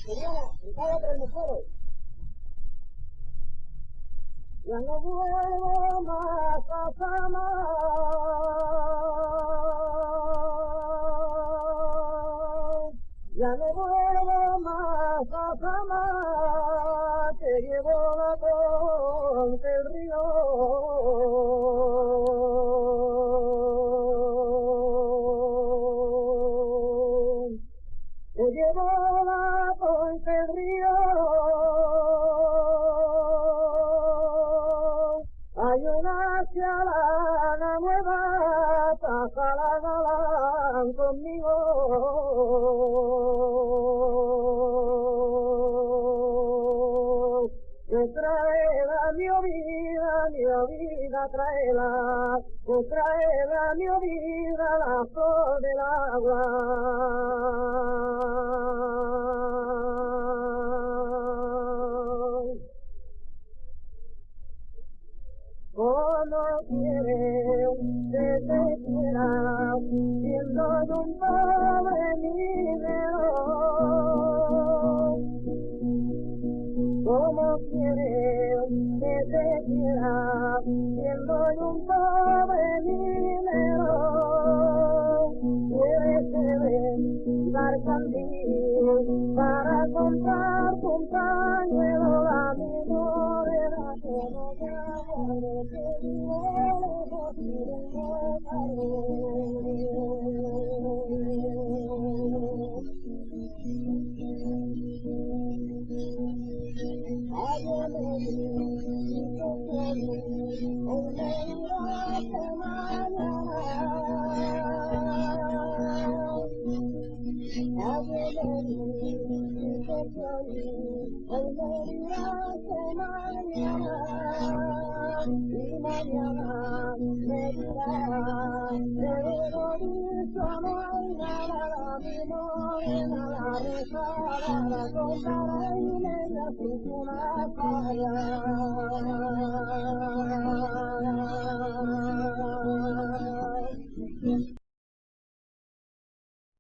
Ya no vuelvo más a Samar, ya no vuelvo más a Samar, te llevo la ponte el río. Te llevo la ponte el río. Hay una cialana nueva, pasa la galán conmigo. Que traerá mi vida traerá, que traerá mi vida la flor del agua. Como quiere que te quiera, siendo yo un pobre minero. Como quiere que te quiera, siendo yo un pobre minero. Quieres que dar candil para comprar un pañuelo a mi morena que no te aguarde, que vive lejos y mañana me dirá, pero dicho no hay nada, mi morena la rezada, la comprará y me hace una falla.